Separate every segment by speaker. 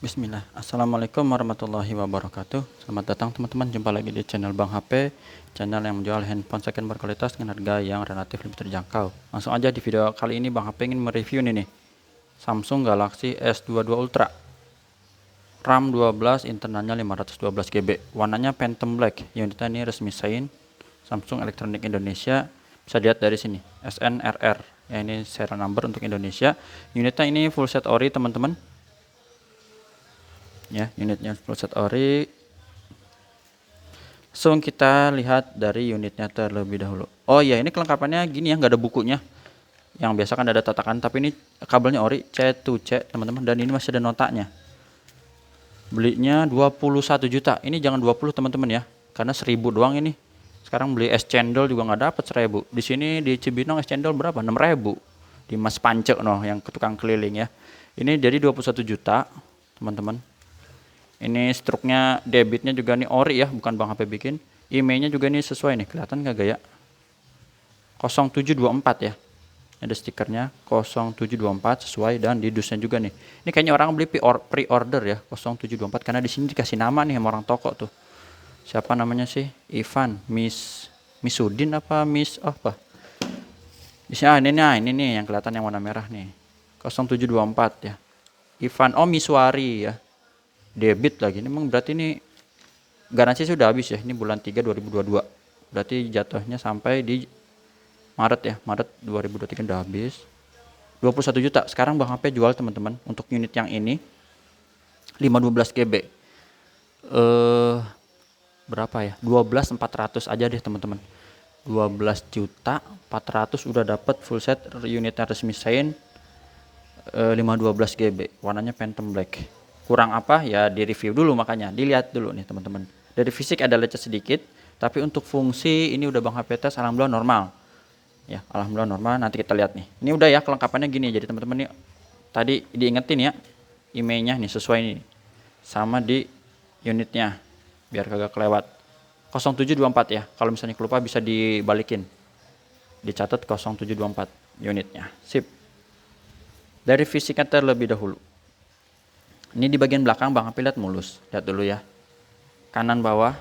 Speaker 1: Bismillah. Assalamualaikum warahmatullahi wabarakatuh. Selamat datang teman-teman, jumpa lagi di channel Bang HP, channel yang menjual handphone second berkualitas dengan harga yang relatif lebih terjangkau. Langsung aja di video kali ini Bang HP ingin mereview nih Samsung Galaxy S22 Ultra, RAM 12, internalnya 512 GB, warnanya Phantom Black. Unitnya ini resmi sign Samsung Elektronik Indonesia, bisa dilihat dari sini SNRR ya, ini serial number untuk Indonesia. Unitnya ini full set ori teman-teman ya, unitnya full set ori. Langsung kita lihat dari unitnya terlebih dahulu. Oh ya, ini kelengkapannya gini ya, nggak ada bukunya. Yang biasa kan ada tatakan, tapi ini kabelnya ori C2C teman-teman, dan ini masih ada notanya. Belinya 21 juta. Ini jangan 20 teman-teman ya, karena 1000 doang ini. Sekarang beli es cendol juga nggak dapat 1000. Di sini di Cibinong es cendol berapa? 6.000 di Mas Pance noh, yang tukang keliling ya. Ini jadi 21 juta teman-teman. Ini struknya, debitnya juga nih ori ya, bukan Bang HP bikin. IMEI-nya juga ini sesuai nih, kelihatan nggak gaya? 0724 ya. Ada stikernya 0724 sesuai, dan di dusnya juga nih. Ini kayaknya orang beli pre-order ya 0724, karena di sini dikasih nama nih sama orang toko tuh. Siapa namanya sih? Ivan, Misudin apa Miss apa? Di sini ini nih yang kelihatan yang warna merah nih. 0724 ya. Ivan, oh Miswari ya. Debit lagi, ini memang berarti ini garansi sudah habis ya, ini bulan 3 2022, berarti jatuhnya sampai di Maret ya, Maret 2023 udah habis. 21 juta sekarang Bang HP jual teman-teman untuk unit yang ini 512 GB berapa ya, 12.400 aja deh teman-teman. 12 juta 400 udah dapat full set unitnya resmi sign, 512 GB, warnanya Phantom Black. Kurang apa ya, di review dulu, makanya dilihat dulu nih teman-teman. Dari fisik ada lecet sedikit, tapi untuk fungsi ini udah Bang HP tes, alhamdulillah normal ya, alhamdulillah normal. Nanti kita lihat nih, ini udah ya kelengkapannya gini. Jadi teman-teman nih tadi diingetin ya, IMEI-nya nih sesuai nih sama di unitnya biar kagak kelewat. 0724 ya, kalau misalnya kelupa bisa dibalikin, dicatat 0724 unitnya. Sip. Dari fisiknya terlebih dahulu, ini di bagian belakang Bang HP lihat mulus. Lihat dulu ya. Kanan bawah,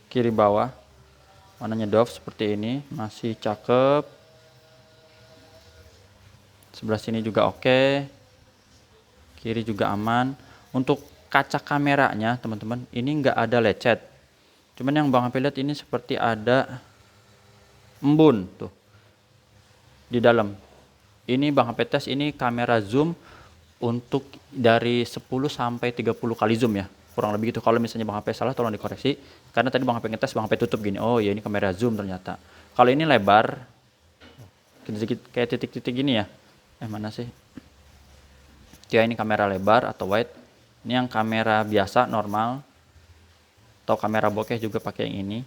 Speaker 1: kiri bawah, warnanya doff seperti ini, masih cakep. Sebelah sini juga oke. Kiri juga aman. Untuk kaca kameranya teman-teman, ini nggak ada lecet. Cuman yang Bang HP lihat ini seperti ada embun tuh di dalam. Ini Bang HP tes, ini kamera zoom untuk dari 10 sampai 30 kali zoom ya, kurang lebih gitu. Kalau misalnya Bang HP salah tolong dikoreksi, karena tadi Bang HP ngetes, Bang HP tutup gini, oh ya ini kamera zoom ternyata. Kalau ini lebar sedikit kayak titik-titik gini ya, mana sih ya, ini kamera lebar atau wide. Ini yang kamera biasa normal, atau kamera bokeh juga pakai yang ini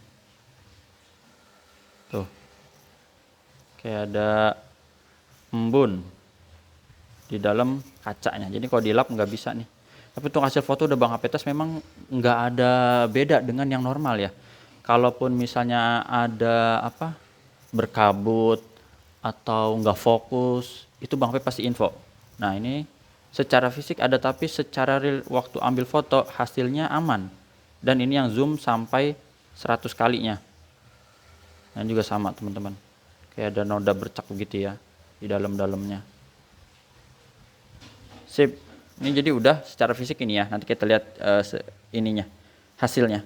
Speaker 1: tuh, kayak ada embun di dalam kacanya. Jadi kalau dilap nggak bisa nih. Tapi untuk hasil foto udah Bang HP tes, memang nggak ada beda dengan yang normal ya. Kalaupun misalnya ada apa, berkabut atau nggak fokus, itu Bang HP pasti info. Nah ini secara fisik ada, tapi secara real waktu ambil foto hasilnya aman. Dan ini yang zoom sampai 100 kalinya. Dan juga sama teman-teman, kayak ada noda bercak gitu ya di dalam-dalamnya. Sip. Ini jadi udah secara fisik ini ya. Nanti kita lihat ininya, hasilnya.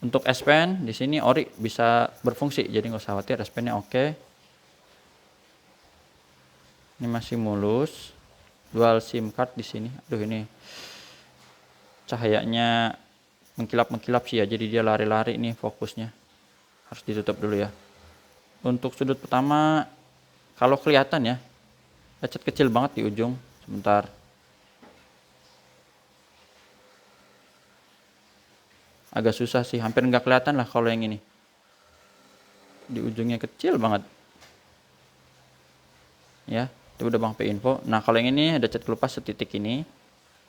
Speaker 1: Untuk S Pen di sini ori bisa berfungsi, jadi nggak usah khawatir, S Pen-nya oke. Ini masih mulus. Dual SIM card di sini. Aduh, ini cahayanya mengkilap-mengkilap sih ya. Jadi dia lari-lari nih fokusnya. Harus ditutup dulu ya. Untuk sudut pertama, kalau kelihatan ya, lecet kecil banget di ujung. Sebentar. Agak susah sih, hampir nggak kelihatan lah kalau yang ini. Di ujungnya kecil banget. Ya, itu udah Bang P info. Nah, kalau yang ini ada cat kelupas setitik ini.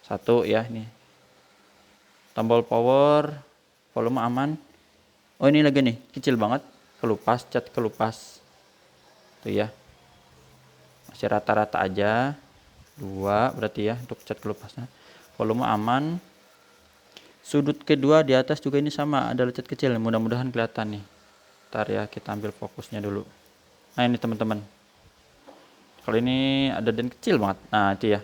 Speaker 1: Satu ya, ini. Tombol power, volume aman. Oh, ini lagi nih, kecil banget. Kelupas, cat kelupas. Tuh ya. Masih rata-rata aja. 2 berarti ya untuk cat kelupasnya. volume aman. Sudut kedua di atas juga ini sama, ada lecet kecil, mudah-mudahan kelihatan nih. Ntar ya, kita ambil fokusnya dulu. Nah ini teman-teman, kalau ini ada den kecil banget, nah itu ya,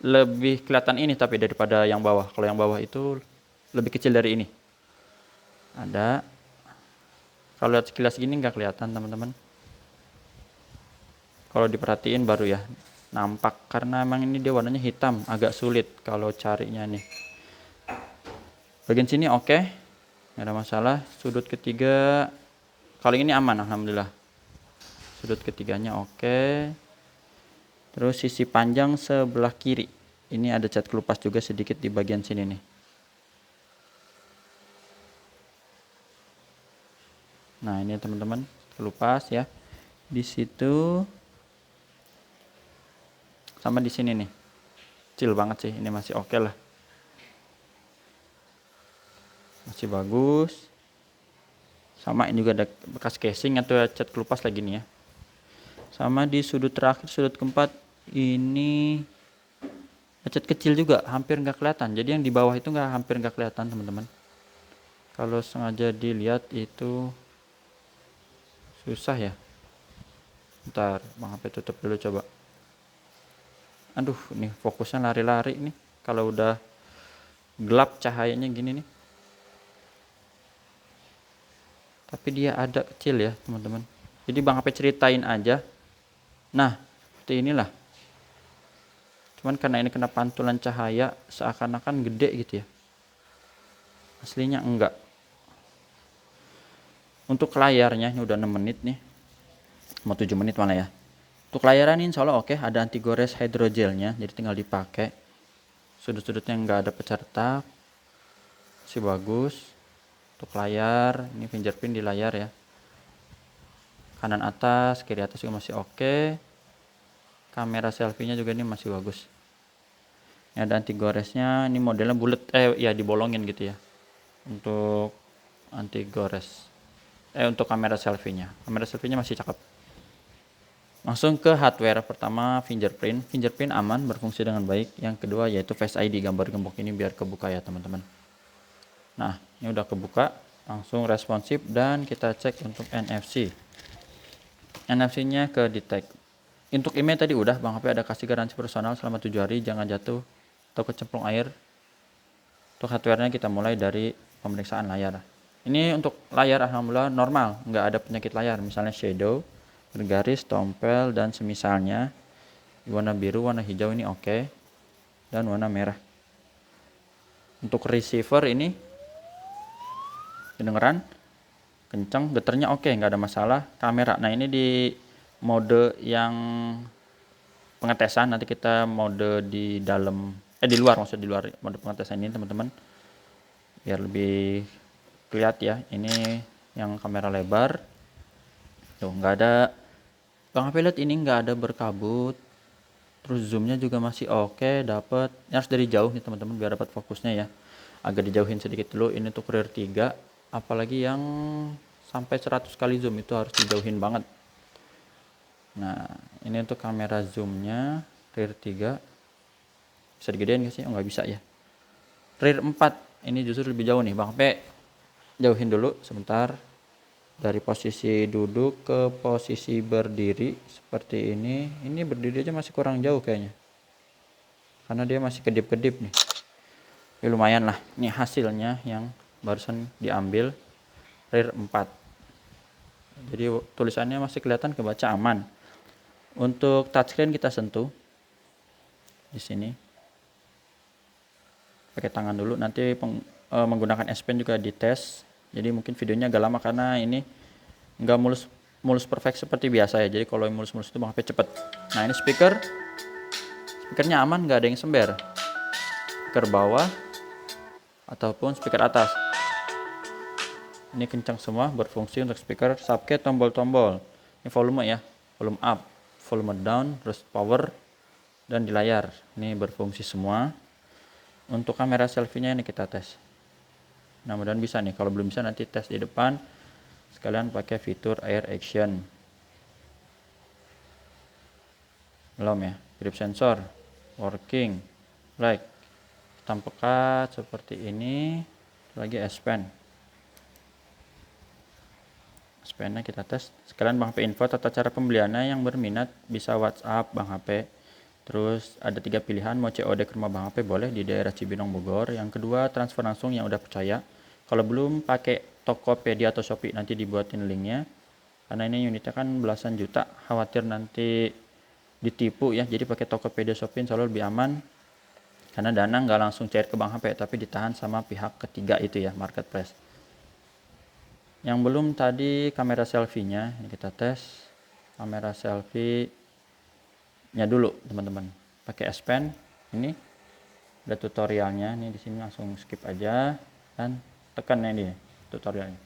Speaker 1: lebih kelihatan ini tapi daripada yang bawah. Kalau yang bawah itu lebih kecil dari ini. Ada, kalau lihat sekilas gini nggak kelihatan teman-teman. Kalau diperhatiin baru ya nampak, karena emang ini dia warnanya hitam, agak sulit kalau carinya nih. Bagian sini oke, nggak ada masalah. Sudut ketiga kali ini aman alhamdulillah. Sudut ketiganya oke. Terus sisi panjang sebelah kiri ini ada cat kelupas juga sedikit di bagian sini nih. Nah ini teman-teman kelupas ya di situ, sama di sini nih, kecil banget sih, ini masih oke lah, masih bagus. Sama ini juga ada bekas casing atau cat kelupas lagi nih ya. Sama di sudut terakhir, sudut keempat ini cat kecil juga, hampir nggak kelihatan. Jadi yang di bawah itu hampir nggak kelihatan teman-teman. Kalau sengaja dilihat itu susah ya. Ntar Bang HP tutup dulu coba. Aduh, nih fokusnya lari-lari nih. Kalau udah gelap cahayanya gini nih. Tapi dia ada kecil ya teman-teman. Jadi Bang HP ceritain aja. Nah, seperti inilah. Cuman karena ini kena pantulan cahaya seakan-akan gede gitu ya. Aslinya enggak. Untuk layarnya ini udah 6 menit nih. Mau 7 menit malah ya. Untuk layaran ini insya Allah oke, ada anti gores hydrogelnya, jadi tinggal dipakai. Sudut-sudutnya nggak ada pecah retak, masih bagus. Untuk layar, ini fingerprint di layar ya. Kanan atas, kiri atas juga masih oke. Kamera selfie-nya juga ini masih bagus. Ini ada anti goresnya, ini modelnya bulat, ya dibolongin gitu ya. Untuk anti gores. Untuk kamera selfie-nya. Kamera selfie-nya masih cakep. Langsung ke hardware. Pertama fingerprint. Fingerprint aman, berfungsi dengan baik. Yang kedua yaitu Face ID, gambar gembok ini biar kebuka ya teman-teman. Nah ini udah kebuka, langsung responsif, dan kita cek untuk NFC. NFC nya ke detect. Untuk email tadi udah, Bang HP ada kasih garansi personal selama 7 hari, jangan jatuh atau kecemplung air. Untuk hardware nya kita mulai dari pemeriksaan layar. Ini untuk layar alhamdulillah normal, nggak ada penyakit layar, misalnya shadow, bergaris, tompel, dan semisalnya. Warna biru, warna hijau ini oke, dan warna merah. Untuk receiver ini kedengeran kencang, getarnya oke, nggak ada masalah. Kamera, nah ini di mode yang pengetesan, nanti kita mode di dalam, di luar, maksud di luar mode pengetesan ini teman-teman, biar lebih kelihatan ya. Ini yang kamera lebar tuh, nggak ada. Bang HP lihat ini nggak ada berkabut. Terus zoomnya juga masih oke, dapat. Ini harus dari jauh nih teman-teman biar dapat fokusnya ya. Agak dijauhin sedikit dulu. Ini untuk rear 3, apalagi yang sampai 100 kali zoom itu harus dijauhin banget. Nah ini untuk kamera zoomnya rear 3, bisa digedein gak sih? Oh nggak bisa ya. Rear 4 ini justru lebih jauh nih. Bang HP jauhin dulu sebentar. Dari posisi duduk ke posisi berdiri seperti ini. Ini berdiri aja masih kurang jauh kayaknya, karena dia masih kedip-kedip nih. Ya lumayan lah. Ini hasilnya yang barusan diambil rear 4. Jadi tulisannya masih kelihatan, kebaca aman. Untuk touchscreen kita sentuh di sini. Pakai tangan dulu. Nanti menggunakan S Pen juga dites. Jadi mungkin videonya agak lama karena ini nggak mulus perfect seperti biasa ya. Jadi kalau yang mulus-mulus itu Bang HP cepet. Nah ini speakernya aman, nggak ada yang sember. Speaker bawah ataupun speaker atas. Ini kencang semua, berfungsi untuk speaker. Subke tombol-tombol. Ini volume ya, volume up, volume down, terus power, dan di layar. Ini berfungsi semua. Untuk kamera selfie-nya ini kita tes. Nah mudah-mudahan bisa nih. Kalau belum bisa nanti tes di depan sekalian pakai fitur air action. Belum ya, grip sensor working, like hitam pekat seperti ini. Lagi S Pen. S Pen-nya kita tes. Sekalian Bang HP info tata cara pembeliannya, yang berminat bisa WhatsApp Bang HP. Terus ada 3 pilihan, mau COD ke rumah Bang HP boleh di daerah Cibinong Bogor. Yang kedua transfer langsung yang udah percaya. Kalau belum pakai Tokopedia atau Shopee, nanti dibuatin linknya. Karena ini unitnya kan belasan juta, khawatir nanti ditipu ya. Jadi pakai Tokopedia, Shopee selalu lebih aman. Karena dana nggak langsung cair ke Bang HP, tapi ditahan sama pihak ketiga itu ya, marketplace. Yang belum tadi kamera selfie-nya, ini kita tes. Kamera selfie-nya dulu teman-teman. Pakai S Pen, ini ada tutorialnya. Ini di sini langsung skip aja dan tekan ini tutorialnya.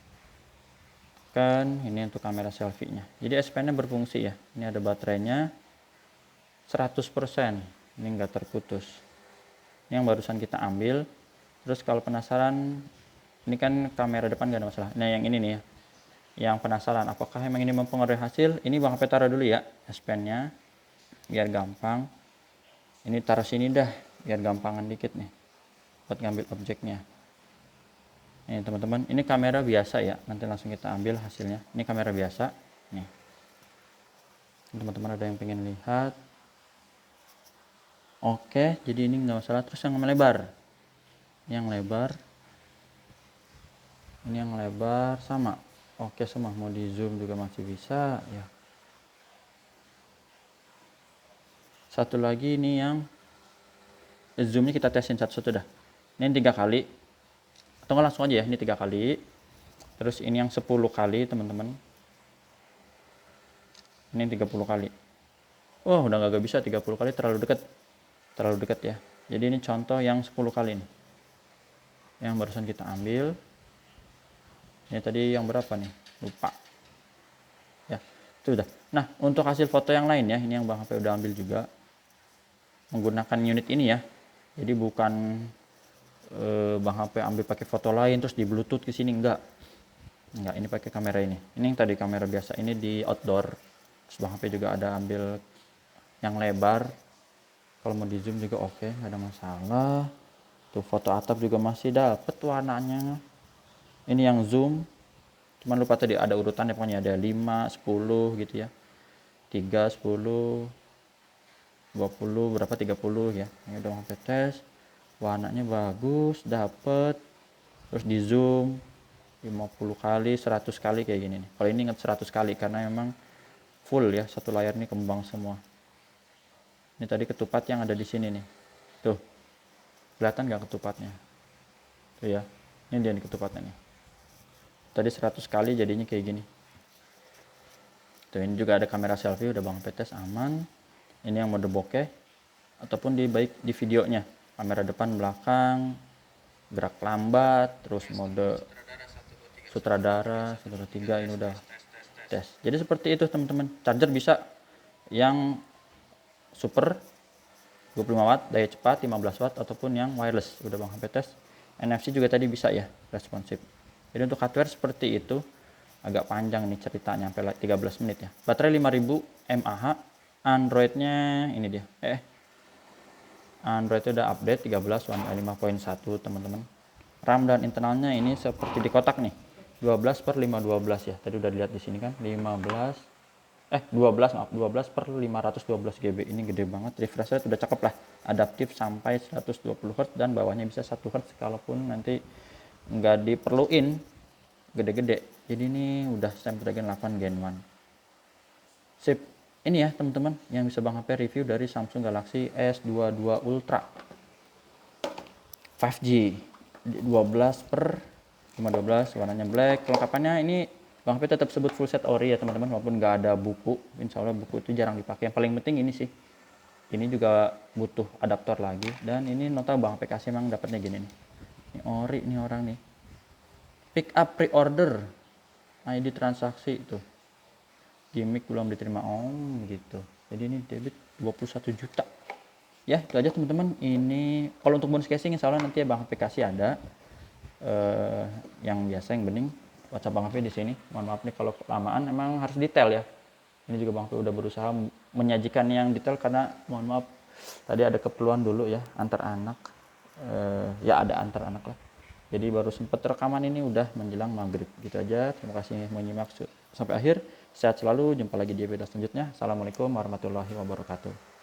Speaker 1: Tekan ini untuk kamera selfie-nya. Jadi S Pen-nya berfungsi ya. Ini ada baterainya 100%. Ini enggak terputus. Ini yang barusan kita ambil. Terus kalau penasaran, ini kan kamera depan gak ada masalah. Nah yang ini nih ya, yang penasaran apakah emang ini mempengaruhi hasil, ini Bang HP taruh dulu ya S Pen-nya biar gampang. Ini taruh sini dah biar gampangan dikit nih buat ngambil objeknya. Ini teman-teman, ini kamera biasa ya, nanti langsung kita ambil hasilnya. Ini kamera biasa nih. Teman-teman ada yang pengen lihat? Oke, jadi ini nggak masalah. Terus yang melebar, yang lebar, ini yang lebar sama. Oke semua, mau di zoom juga masih bisa ya. Satu lagi ini yang zoomnya kita tesin satu-satu dah. Ini 3 kali, atau nggak langsung aja ya, ini 3 kali. Terus ini yang 10 kali teman-teman. Ini 30 kali. Oh udah nggak bisa 30 kali, terlalu dekat ya. Jadi ini contoh yang 10 kali nih, yang barusan kita ambil. Ini tadi yang berapa nih, lupa ya, itu udah. Nah untuk hasil foto yang lain ya, ini yang Bang HP udah ambil juga menggunakan unit ini ya. Jadi bukan Bang HP ambil pakai foto lain terus di bluetooth ke sini, enggak, ini pakai kamera ini yang tadi kamera biasa. Ini di outdoor. Terus Bang HP juga ada ambil yang lebar, kalau mau di zoom juga oke, nggak ada masalah. Tuh foto atap juga masih dapet warnanya. Ini yang zoom, cuman lupa tadi ada urutannya, pokoknya ada 5, 10 gitu ya, 3, 10, 20, berapa 30 ya. Ini udah sampai tes, warnanya bagus, dapet. Terus di zoom 50 kali, 100 kali kayak gini nih. Kalau ini ingat 100 kali karena memang full ya, satu layar ini kembang semua. Ini tadi ketupat yang ada di sini nih, tuh kelihatan nggak ketupatnya tuh ya. Ini dia nih ketupatnya nih, tadi 100 kali jadinya kayak gini tuh. Ini juga ada kamera selfie, udah Bang tes aman. Ini yang mode bokeh ataupun baik di videonya, kamera depan belakang gerak lambat, terus mode sutradara 1, 2, 3. Ini udah tes. Jadi seperti itu teman-teman. Charger bisa yang super 25 watt daya cepat, 15 watt ataupun yang wireless, udah Bang HP tes. NFC juga tadi bisa ya, responsif. Jadi untuk hardware seperti itu. Agak panjang nih ceritanya, sampai 13 menit ya. Baterai 5000 mAh. Androidnya ini dia, Android udah update 13 One UI 5.1 teman-teman. RAM dan internalnya ini seperti di kotak nih, 12/512 ya. Tadi udah dilihat di sini kan, 12/512 GB. Ini gede banget. Refresh rate udah cakep lah, adaptif sampai 120 Hz dan bawahnya bisa 1 Hz kalaupun nanti nggak diperluin gede-gede. Jadi ini udah Snapdragon 8 Gen 1. Sip. Ini ya teman-teman yang bisa Bang HP review dari Samsung Galaxy S22 Ultra 5G 12/512, warnanya black. Kelengkapannya ini Bang HP tetap sebut full set ori ya teman-teman, walaupun nggak ada buku. Insya Allah buku itu jarang dipakai. Yang paling penting ini sih, ini juga butuh adaptor lagi. Dan ini nota Bang HP kasih emang dapatnya gini nih. Ini ori nih orang nih. Pick up pre-order, ID transaksi itu, gimmick belum diterima gitu. Jadi ini debit 21 juta ya. Itu aja teman-teman. Ini kalau untuk bonus casing insya Allah nanti ya Bang HP kasih ada yang biasa yang bening. WhatsApp Bang HP di sini. Mohon maaf nih kalau kelamaan, emang harus detail ya. Ini juga Bang HP udah berusaha menyajikan yang detail karena mohon maaf Tadi ada keperluan dulu ya antar anak, ya ada antar anak lah, jadi baru sempat rekaman ini udah menjelang maghrib. Gitu aja, terima kasih menyimak sampai akhir. Sehat selalu, jumpa lagi di video selanjutnya. Assalamualaikum warahmatullahi wabarakatuh.